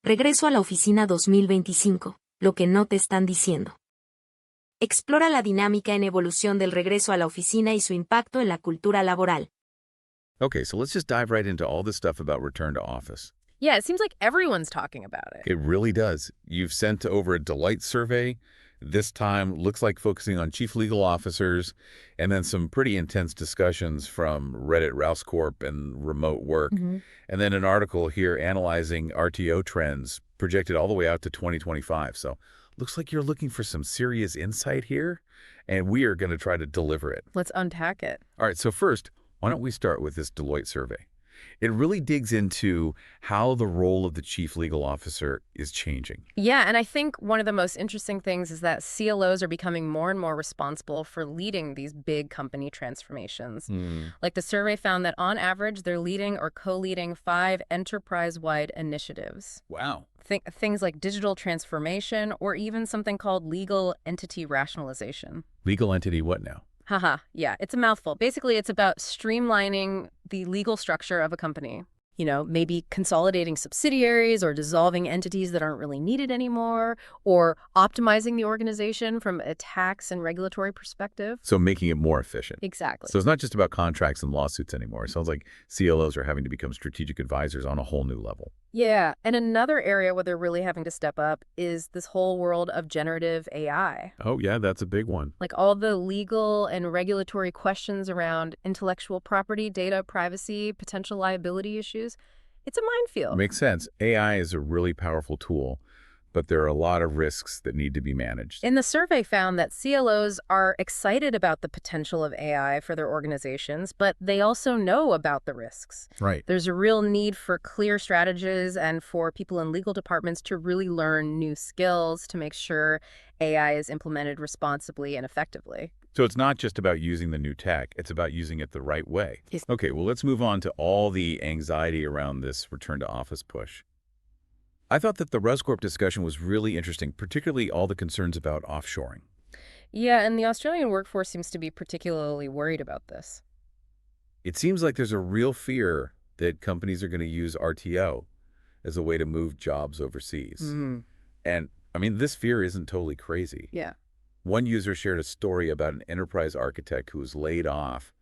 Regreso a la oficina 2025, lo que no te están diciendo. Explora la dinámica en evolución del regreso a la oficina y su impacto en la cultura laboral. Okay, so let's just dive right into all this stuff about return to office. Yeah, it seems like everyone's talking about it. It really does. You've sent over a Deloitte survey. This time looks like focusing on chief legal officers, and then some pretty intense discussions from Reddit, Rouse Corp, and remote work. And then an article here analyzing RTO trends projected all the way out to 2025. So looks like you're looking for some serious insight here, and we are going to try to deliver it. Let's unpack it. All right, so first, why don't we start with this Deloitte survey? It really digs into how the role of the chief legal officer is changing. Yeah, and I think one of the most interesting things is that CLOs are becoming more and more responsible for leading these big company transformations. Like the survey found that on average, they're leading or co-leading 5 enterprise-wide initiatives. Wow. Things like digital transformation or even something called legal entity rationalization. Legal entity what now? Haha, yeah, it's a mouthful. Basically, it's about streamlining the legal structure of a company. You know, maybe consolidating subsidiaries or dissolving entities that aren't really needed anymore, or optimizing the organization from a tax and regulatory perspective. So making it more efficient. Exactly. So it's not just about contracts and lawsuits anymore. It sounds like CLOs are having to become strategic advisors on a whole new level. Yeah, and another area where they're really having to step up is this whole world of generative AI. Oh, yeah, that's a big one. Like all the legal and regulatory questions around intellectual property, data privacy, potential liability issues. It's a minefield. Makes sense. AI is a really powerful tool, but there are a lot of risks that need to be managed. And the survey found that CLOs are excited about the potential of AI for their organizations, but they also know about the risks. Right. There's a real need for clear strategies and for people in legal departments to really learn new skills to make sure AI is implemented responsibly and effectively. So it's not just about using the new tech, it's about using it the right way. Yes. Okay, well, let's move on to all the anxiety around this return to office push. I thought that the Rouse Corp discussion was really interesting, particularly all the concerns about offshoring. Yeah, and the Australian workforce seems to be particularly worried about this. It seems like there's a real fear that companies are going to use RTO as a way to move jobs overseas. And, I mean, this fear isn't totally crazy. Yeah. One user shared a story about an enterprise architect who was laid off,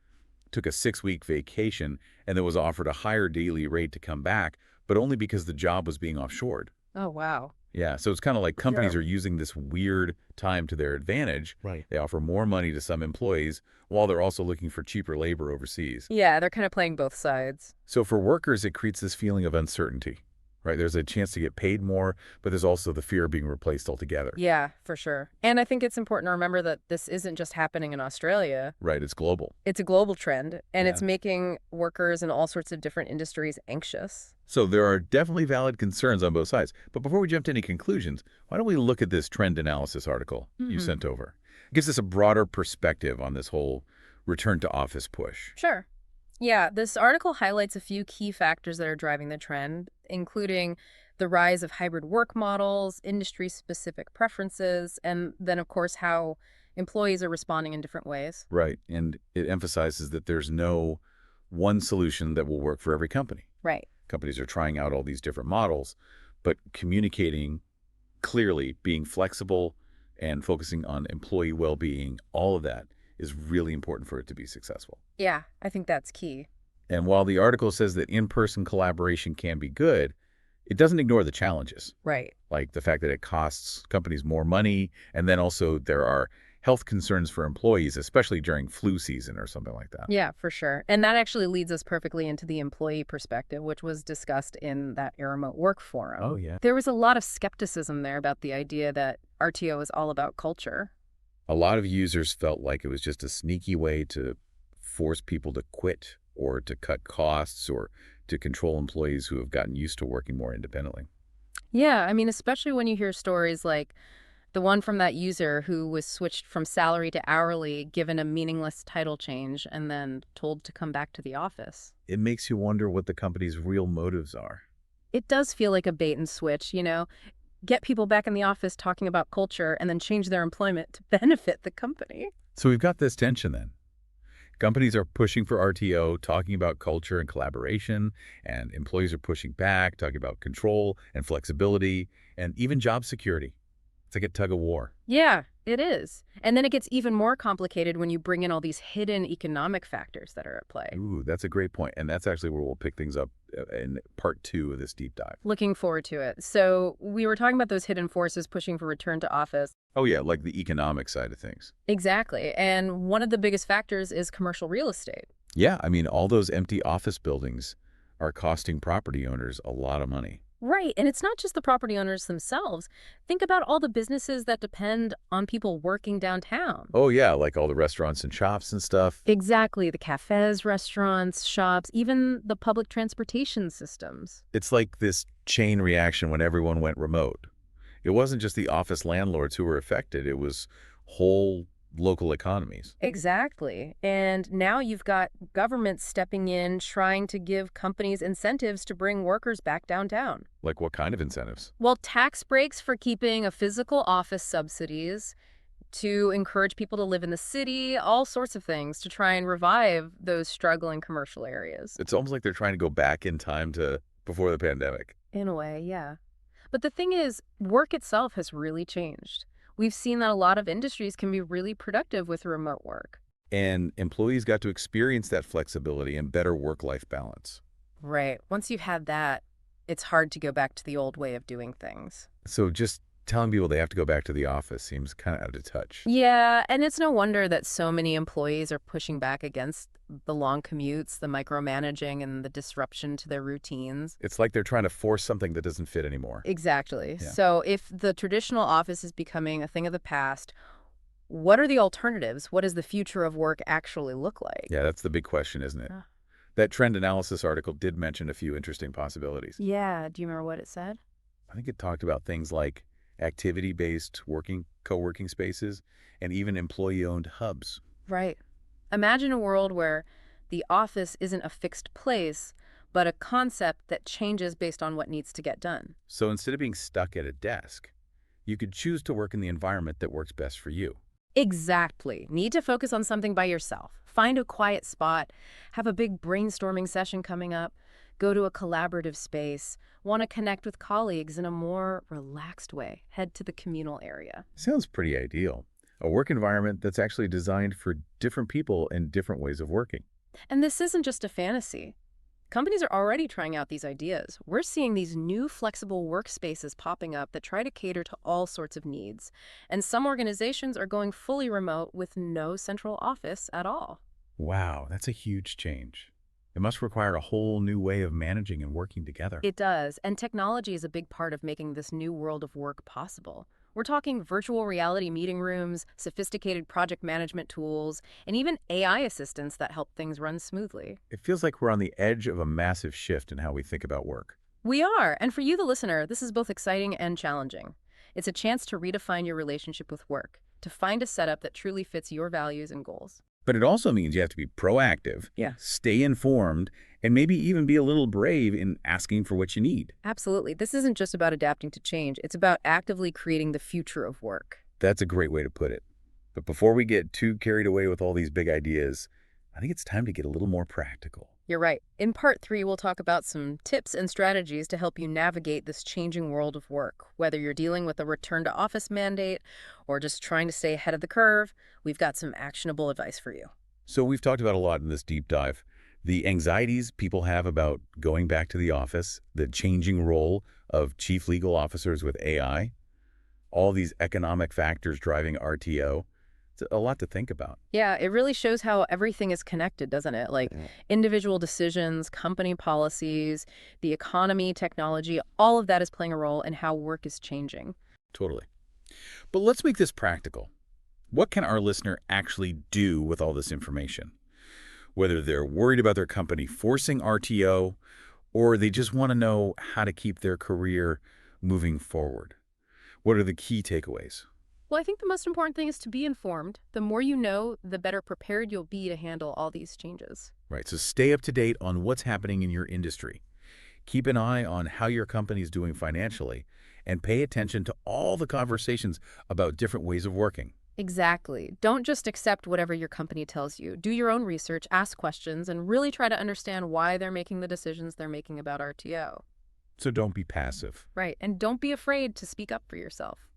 took a 6-week vacation, and then was offered a higher daily rate to come back, but only because the job was being offshored. Oh, wow. Yeah, so it's kind of like companies are using this weird time to their advantage. Right. They offer more money to some employees while they're also looking for cheaper labor overseas. Yeah, they're kind of playing both sides. So for workers, it creates this feeling of uncertainty, right? There's a chance to get paid more, but there's also the fear of being replaced altogether. Yeah, for sure. And I think it's important to remember that this isn't just happening in Australia. Right, it's global. It's a global trend, and Yeah. it's making workers in all sorts of different industries anxious. So there are definitely valid concerns on both sides. But before we jump to any conclusions, why don't we look at this trend analysis article you sent over? It gives us a broader perspective on this whole return to office push. Sure. Yeah, this article highlights a few key factors that are driving the trend, including the rise of hybrid work models, industry-specific preferences, and then, of course, how employees are responding in different ways. Right, and it emphasizes that there's no one solution that will work for every company. Right. Companies are trying out all these different models, but communicating clearly, being flexible, and focusing on employee well-being, all of that is really important for it to be successful. Yeah, I think that's key. And while the article says that in-person collaboration can be good, it doesn't ignore the challenges, Right. like the fact that it costs companies more money, and then also there are health concerns for employees, especially during flu season or something like that. Yeah, for sure. And that actually leads us perfectly into the employee perspective, which was discussed in that remote work forum. Oh, yeah. There was a lot of skepticism there about the idea that RTO is all about culture. A lot of users felt like it was just a sneaky way to force people to quit or to cut costs or to control employees who have gotten used to working more independently. Yeah, I mean, especially when you hear stories like the one from that user who was switched from salary to hourly, given a meaningless title change, and then told to come back to the office. It makes you wonder what the company's real motives are. It does feel like a bait and switch, you know? Get people back in the office talking about culture and then change their employment to benefit the company. So we've got this tension then. Companies are pushing for RTO, talking about culture and collaboration, and employees are pushing back, talking about control and flexibility, and even job security. It's like a tug of war. Yeah, it is. And then it gets even more complicated when you bring in all these hidden economic factors that are at play. Ooh, that's a great point. And that's actually where we'll pick things up in part 2 of this deep dive. Looking forward to it. So we were talking about those hidden forces pushing for return to office. Oh, yeah, like the economic side of things. Exactly. And one of the biggest factors is commercial real estate. Yeah, I mean, all those empty office buildings are costing property owners a lot of money. Right. And it's not just the property owners themselves. Think about all the businesses that depend on people working downtown. Oh, yeah, like all the restaurants and shops and stuff. Exactly. The cafes, restaurants, shops, even the public transportation systems. It's like this chain reaction when everyone went remote. It wasn't just the office landlords who were affected. It was whole local economies. Exactly. And now you've got governments stepping in, trying to give companies incentives to bring workers back downtown. Like what kind of incentives? Well, tax breaks for keeping a physical office, subsidies to encourage people to live in the city, all sorts of things to try and revive those struggling commercial areas. It's almost like they're trying to go back in time to before the pandemic. In a way, yeah. But the thing is, work itself has really changed. We've seen that a lot of industries can be really productive with remote work. And employees got to experience that flexibility and better work-life balance. Right. Once you've had that, it's hard to go back to the old way of doing things. So just telling people they have to go back to the office seems kind of out of touch. Yeah, and it's no wonder that so many employees are pushing back against the long commutes, the micromanaging, and the disruption to their routines. It's like they're trying to force something that doesn't fit anymore. Exactly. Yeah. So if the traditional office is becoming a thing of the past, what are the alternatives? What does the future of work actually look like? Yeah, that's the big question, isn't it? That trend analysis article did mention a few interesting possibilities. Yeah. Do you remember what it said? I think it talked about things like activity-based co-working spaces, and even employee-owned hubs. Right. Imagine a world where the office isn't a fixed place, but a concept that changes based on what needs to get done. So instead of being stuck at a desk, you could choose to work in the environment that works best for you. Exactly. Need to focus on something by yourself. Find a quiet spot, have a big brainstorming session coming up, go to a collaborative space, want to connect with colleagues in a more relaxed way, head to the communal area. Sounds pretty ideal. A work environment that's actually designed for different people and different ways of working. And this isn't just a fantasy. Companies are already trying out these ideas. We're seeing these new flexible workspaces popping up that try to cater to all sorts of needs. And some organizations are going fully remote with no central office at all. Wow, that's a huge change. It must require a whole new way of managing and working together. It does, and technology is a big part of making this new world of work possible. We're talking virtual reality meeting rooms, sophisticated project management tools, and even AI assistants that help things run smoothly. It feels like we're on the edge of a massive shift in how we think about work. We are, and for you, the listener, this is both exciting and challenging. It's a chance to redefine your relationship with work, to find a setup that truly fits your values and goals. But it also means you have to be proactive, stay informed, and maybe even be a little brave in asking for what you need. Absolutely. This isn't just about adapting to change. It's about actively creating the future of work. That's a great way to put it. But before we get too carried away with all these big ideas, I think it's time to get a little more practical. You're right. In part 3, we'll talk about some tips and strategies to help you navigate this changing world of work. Whether you're dealing with a return to office mandate or just trying to stay ahead of the curve, we've got some actionable advice for you. So we've talked about a lot in this deep dive. The anxieties people have about going back to the office, the changing role of chief legal officers with AI, all these economic factors driving RTO. It's a lot to think about. Yeah, it really shows how everything is connected, doesn't it? Like individual decisions, company policies, the economy, technology, all of that is playing a role in how work is changing. Totally. But let's make this practical. What can our listener actually do with all this information? Whether they're worried about their company forcing RTO, or they just want to know how to keep their career moving forward. What are the key takeaways? Well, I think the most important thing is to be informed. The more you know, the better prepared you'll be to handle all these changes. Right, so stay up to date on what's happening in your industry. Keep an eye on how your company is doing financially, and pay attention to all the conversations about different ways of working. Exactly. Don't just accept whatever your company tells you. Do your own research, ask questions, and really try to understand why they're making the decisions they're making about RTO. So don't be passive. Right. And don't be afraid to speak up for yourself.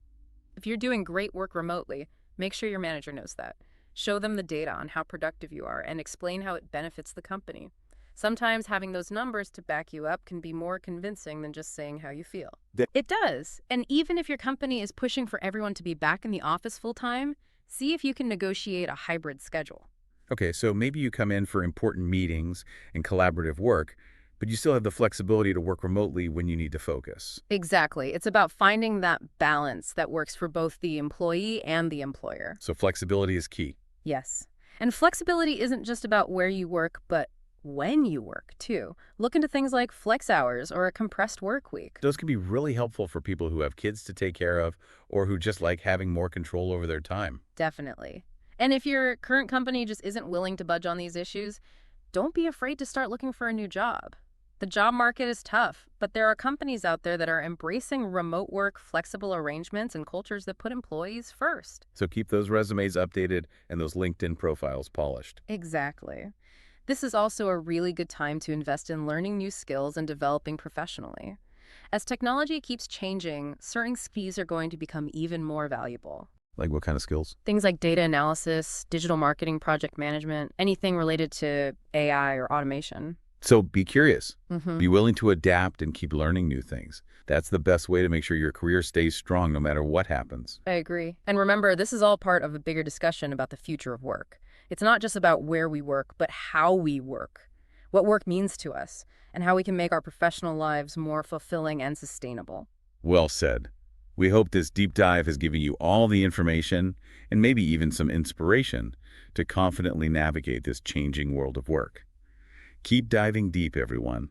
If you're doing great work remotely, make sure your manager knows that. Show them the data on how productive you are and explain how it benefits the company. Sometimes having those numbers to back you up can be more convincing than just saying how you feel. It does. And even if your company is pushing for everyone to be back in the office full time, see if you can negotiate a hybrid schedule. Okay, so maybe you come in for important meetings and collaborative work, but you still have the flexibility to work remotely when you need to focus. Exactly. It's about finding that balance that works for both the employee and the employer. So flexibility is key. Yes. And flexibility isn't just about where you work, but when you work, too. Look into things like flex hours or a compressed work week. Those can be really helpful for people who have kids to take care of or who just like having more control over their time. Definitely. And if your current company just isn't willing to budge on these issues, don't be afraid to start looking for a new job. The job market is tough, but there are companies out there that are embracing remote work, flexible arrangements, and cultures that put employees first. So keep those resumes updated and those LinkedIn profiles polished. Exactly. This is also a really good time to invest in learning new skills and developing professionally. As technology keeps changing, certain skills are going to become even more valuable. Like what kind of skills? Things like data analysis, digital marketing, project management, anything related to AI or automation. So be curious. Mm-hmm. Be willing to adapt and keep learning new things. That's the best way to make sure your career stays strong no matter what happens. I agree. And remember, this is all part of a bigger discussion about the future of work. It's not just about where we work, but how we work, what work means to us, and how we can make our professional lives more fulfilling and sustainable. Well said. We hope this deep dive has given you all the information and maybe even some inspiration to confidently navigate this changing world of work. Keep diving deep, everyone.